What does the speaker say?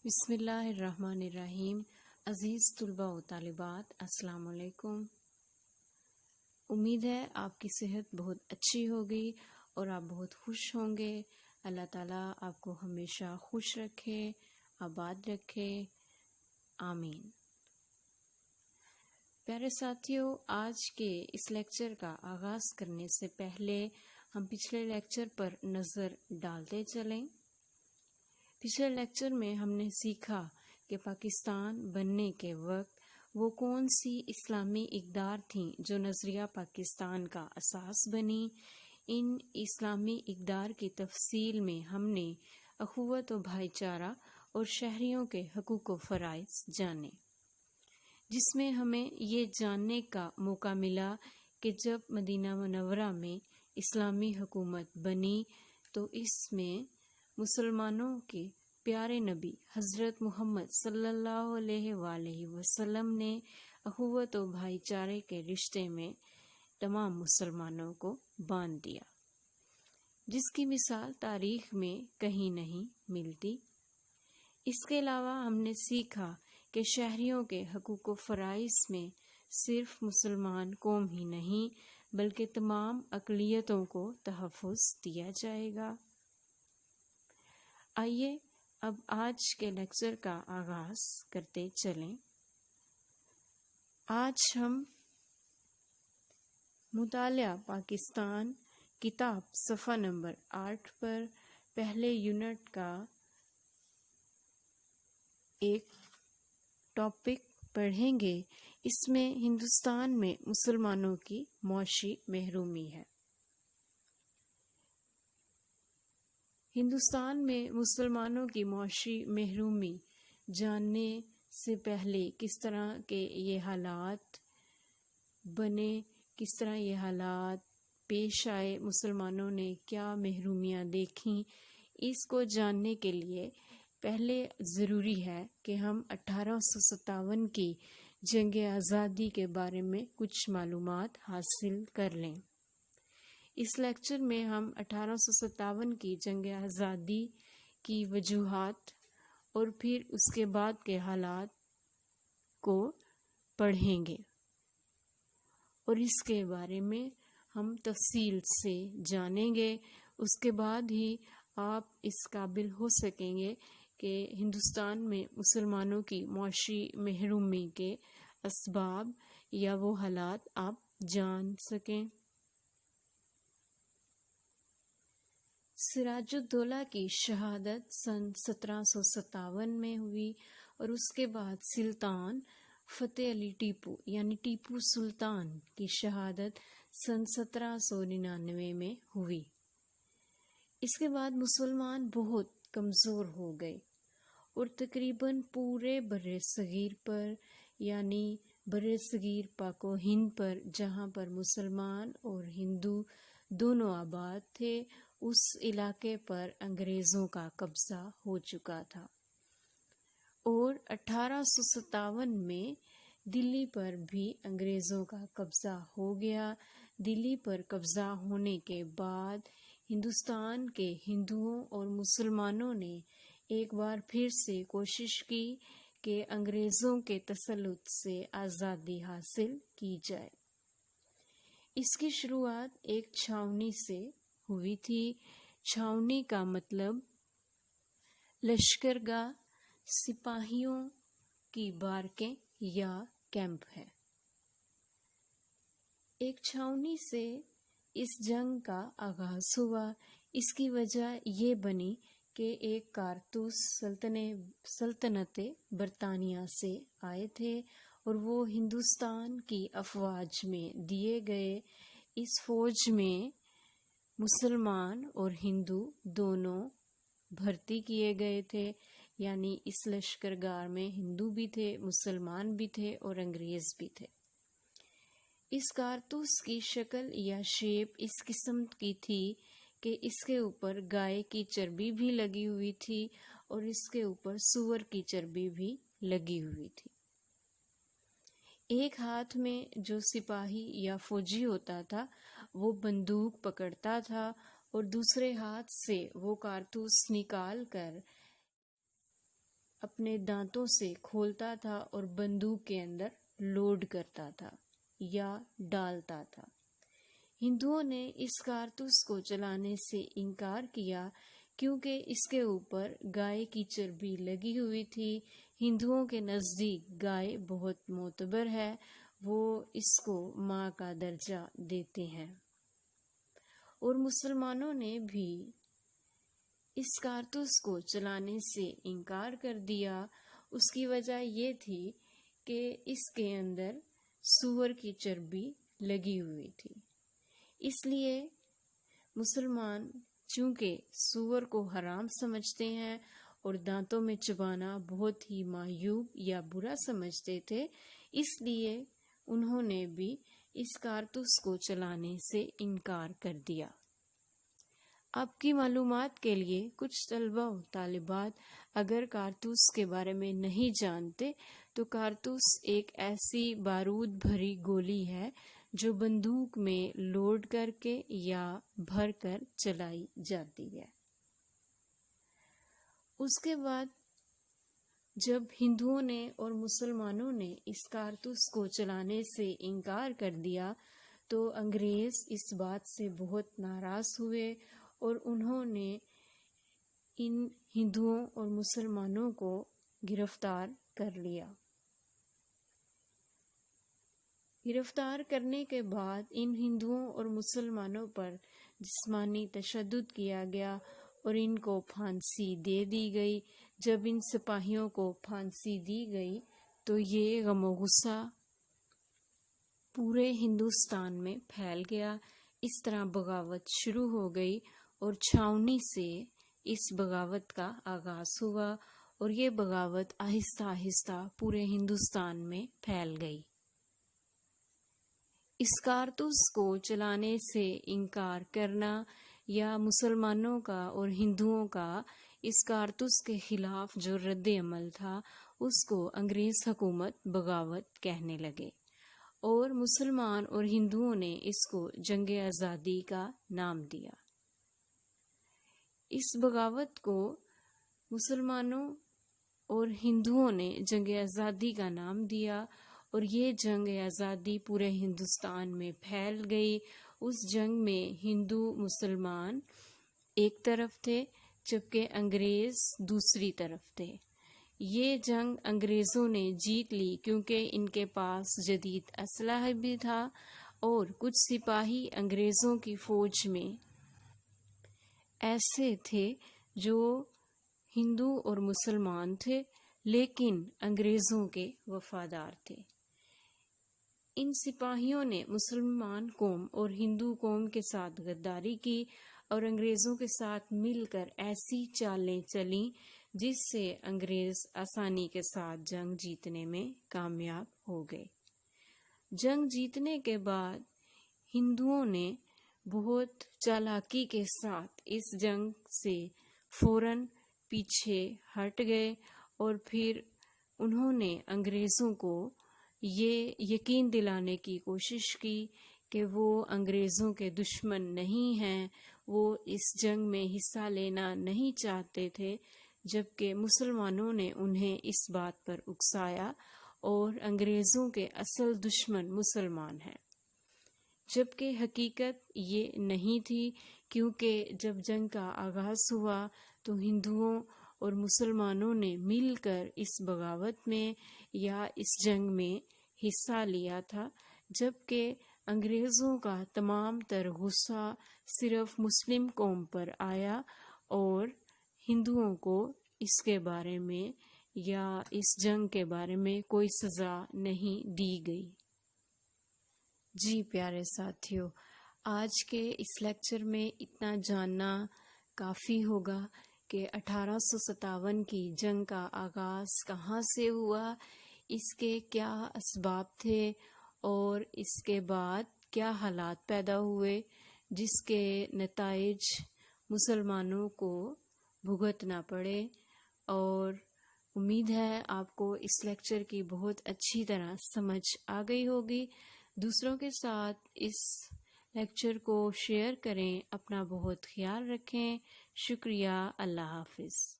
بسم اللہ الرحمن الرحیم۔ عزیز طلباء و طالبات، السلام علیکم۔ امید ہے آپ کی صحت بہت اچھی ہوگی اور آپ بہت خوش ہوں گے۔ اللہ تعالیٰ آپ کو ہمیشہ خوش رکھے، آباد رکھے، آمین۔ پیارے ساتھیوں، آج کے اس لیکچر کا آغاز کرنے سے پہلے ہم پچھلے لیکچر پر نظر ڈالتے چلیں۔ پچھلے لیکچر میں ہم نے سیکھا کہ پاکستان بننے کے وقت وہ کون سی اسلامی اقدار تھیں جو نظریہ پاکستان کا اساس بنی۔ ان اسلامی اقدار کی تفصیل میں ہم نے اخوت و بھائی چارہ اور شہریوں کے حقوق و فرائض جانے، جس میں ہمیں یہ جاننے کا موقع ملا کہ جب مدینہ منورہ میں اسلامی حکومت بنی تو اس میں مسلمانوں کے پیارے نبی حضرت محمد صلی اللہ علیہ وآلہ وسلم نے اخوت و بھائی چارے کے رشتے میں تمام مسلمانوں کو باندھ دیا، جس کی مثال تاریخ میں کہیں نہیں ملتی۔ اس کے علاوہ ہم نے سیکھا کہ شہریوں کے حقوق و فرائض میں صرف مسلمان قوم ہی نہیں بلکہ تمام اقلیتوں کو تحفظ دیا جائے گا۔ آئیے اب آج کے لیکچر کا آغاز کرتے چلیں۔ آج ہم مطالعہ پاکستان کتاب صفحہ نمبر 8 پر پہلے یونٹ کا ایک ٹاپک پڑھیں گے۔ اس میں ہندوستان میں مسلمانوں کی معاشی محرومی ہے۔ ہندوستان میں مسلمانوں کی معاشی محرومی جاننے سے پہلے کس طرح کے یہ حالات بنے، کس طرح یہ حالات پیش آئے، مسلمانوں نے کیا محرومیاں دیکھیں، اس کو جاننے کے لیے پہلے ضروری ہے کہ ہم 1857 کی جنگ آزادی کے بارے میں کچھ معلومات حاصل کر لیں۔ اس لیکچر میں ہم 1857 کی جنگ آزادی کی وجوہات اور پھر اس کے بعد کے حالات کو پڑھیں گے اور اس کے بارے میں ہم تفصیل سے جانیں گے۔ اس کے بعد ہی آپ اس قابل ہو سکیں گے کہ ہندوستان میں مسلمانوں کی معاشی محرومی کے اسباب یا وہ حالات آپ جان سکیں۔ سراج الدولہ کی شہادت سن 1757 میں ہوئی اور اس کے بعد سلطان فتح علی ٹیپو یعنی ٹیپو سلطان کی شہادت سن 1799 میں ہوئی۔ اس کے بعد مسلمان بہت کمزور ہو گئے اور تقریباً پورے بر صغیر پر یعنی بر صغیر پاک و ہند پر جہاں پر مسلمان اور ہندو دونوں آباد تھے، اس علاقے پر انگریزوں کا قبضہ ہو چکا تھا اور 1857 میں دلی پر بھی انگریزوں کا قبضہ ہو گیا۔ دلی پر قبضہ ہونے کے بعد ہندوستان کے ہندوؤں اور مسلمانوں نے ایک بار پھر سے کوشش کی کہ انگریزوں کے تسلط سے آزادی حاصل کی جائے۔ اس کی شروعات ایک چھاؤنی سے ہوئی تھی۔ چھاؤنی کا مطلب لشکرگاہ، سپاہیوں کی بارکیں یا کیمپ ہے۔ ایک چھاؤنی سے اس جنگ کا آغاز ہوا۔ اس کی وجہ یہ بنی کہ ایک کارتوس سلطنت برطانیہ سے آئے تھے اور وہ ہندوستان کی افواج میں دیے گئے۔ اس فوج میں مسلمان اور ہندو دونوں بھرتی کیے گئے تھے، یعنی اس لشکرگاہ میں ہندو بھی تھے، مسلمان بھی تھے اور انگریز بھی تھے۔ اس کارتوس کی شکل یا شیپ اس قسم کی تھی کہ اس کے اوپر گائے کی چربی بھی لگی ہوئی تھی اور اس کے اوپر سور کی چربی بھی لگی ہوئی تھی۔ ایک ہاتھ میں جو سپاہی یا فوجی ہوتا تھا وہ بندوق پکڑتا تھا اور دوسرے ہاتھ سے وہ کارتوس نکال کر اپنے دانتوں سے کھولتا تھا اور بندوق کے اندر لوڈ کرتا تھا یا ڈالتا تھا۔ ہندوؤں نے اس کارتوس کو چلانے سے انکار کیا کیونکہ اس کے اوپر گائے کی چربی لگی ہوئی تھی۔ ہندوؤں کے نزدیک گائے بہت معتبر ہے، وہ اس کو ماں کا درجہ دیتے ہیں۔ اور مسلمانوں نے بھی اس کارتوس کو چلانے سے انکار کر دیا۔ اس کی وجہ یہ تھی کہ اس کے اندر سور کی چربی لگی ہوئی تھی۔ اس لیے مسلمان چونکہ سور کو حرام سمجھتے ہیں اور دانتوں میں چبانا بہت ہی معیوب یا برا سمجھتے تھے، اس لیے انہوں نے بھی اس کارتوس کو چلانے سے انکار کر دیا۔ آپ کی معلومات کے لیے کچھ طلبہ و طالبات اگر کارتوس کے بارے میں نہیں جانتے تو کارتوس ایک ایسی بارود بھری گولی ہے جو بندوق میں لوڈ کر کے یا بھر کر چلائی جاتی ہے۔ اس کے بعد جب ہندوؤں نے اور مسلمانوں نے اس کارتوس کو چلانے سے انکار کر دیا تو انگریز اس بات سے بہت ناراض ہوئے اور انہوں نے ان ہندوؤں اور مسلمانوں کو گرفتار کر لیا۔ گرفتار کرنے کے بعد ان ہندوؤں اور مسلمانوں پر جسمانی تشدد کیا گیا اور ان کو پھانسی دے دی گئی۔ جب ان سپاہیوں کو پھانسی دی گئی تو یہ غم و غصہ پورے ہندوستان میں پھیل گیا۔ اس طرح بغاوت شروع ہو گئی اور چھاؤنی سے اس بغاوت کا آغاز ہوا اور یہ بغاوت آہستہ آہستہ پورے ہندوستان میں پھیل گئی۔ اس کارتوس کو چلانے سے انکار کرنا یا مسلمانوں کا اور ہندوؤں کا اس کارتوس کے خلاف جو رد عمل تھا اس کو انگریز حکومت بغاوت کہنے لگے اور مسلمان اور ہندوؤں نے اس کو جنگ آزادی کا نام دیا۔ اس بغاوت کو مسلمانوں اور ہندوؤں نے جنگ آزادی کا نام دیا اور یہ جنگ آزادی پورے ہندوستان میں پھیل گئی۔ اس جنگ میں ہندو مسلمان ایک طرف تھے جبکہ انگریز دوسری طرف تھے۔ یہ جنگ انگریزوں نے جیت لی کیونکہ ان کے پاس جدید اسلحہ بھی تھا اور کچھ سپاہی انگریزوں کی فوج میں ایسے تھے جو ہندو اور مسلمان تھے لیکن انگریزوں کے وفادار تھے۔ ان سپاہیوں نے مسلمان قوم اور ہندو قوم کے ساتھ غداری کی اور انگریزوں کے ساتھ مل کر ایسی چالیں چلیں جس سے انگریز آسانی کے ساتھ جنگ جیتنے میں کامیاب ہو گئے۔ جنگ جیتنے کے بعد ہندوؤں نے بہت چالاکی کے ساتھ اس جنگ سے فوراً پیچھے ہٹ گئے اور پھر انہوں نے انگریزوں کو یہ یقین دلانے کی کوشش کی کہ وہ انگریزوں کے دشمن نہیں ہیں، وہ اس جنگ میں حصہ لینا نہیں چاہتے تھے، جبکہ مسلمانوں نے انہیں اس بات پر اکسایا اور انگریزوں کے اصل دشمن مسلمان ہیں، جبکہ حقیقت یہ نہیں تھی کیونکہ جب جنگ کا آغاز ہوا تو ہندوؤں اور مسلمانوں نے مل کر اس بغاوت میں یا اس جنگ میں حصہ لیا تھا، جبکہ انگریزوں کا تمام تر غصہ صرف مسلم قوم پر آیا اور ہندوؤں کو اس کے بارے میں یا اس جنگ کے بارے میں کوئی سزا نہیں دی گئی۔ جی پیارے ساتھیو، آج کے اس لیکچر میں اتنا جاننا کافی ہوگا کہ 1857 کی جنگ کا آغاز کہاں سے ہوا، اس کے کیا اسباب تھے اور اس کے بعد کیا حالات پیدا ہوئے جس کے نتائج مسلمانوں کو بھگتنا پڑے۔ اور امید ہے آپ کو اس لیکچر کی بہت اچھی طرح سمجھ آ گئی ہوگی۔ دوسروں کے ساتھ اس لیکچر کو شیئر کریں، اپنا بہت خیال رکھیں۔ شکریہ، اللہ حافظ۔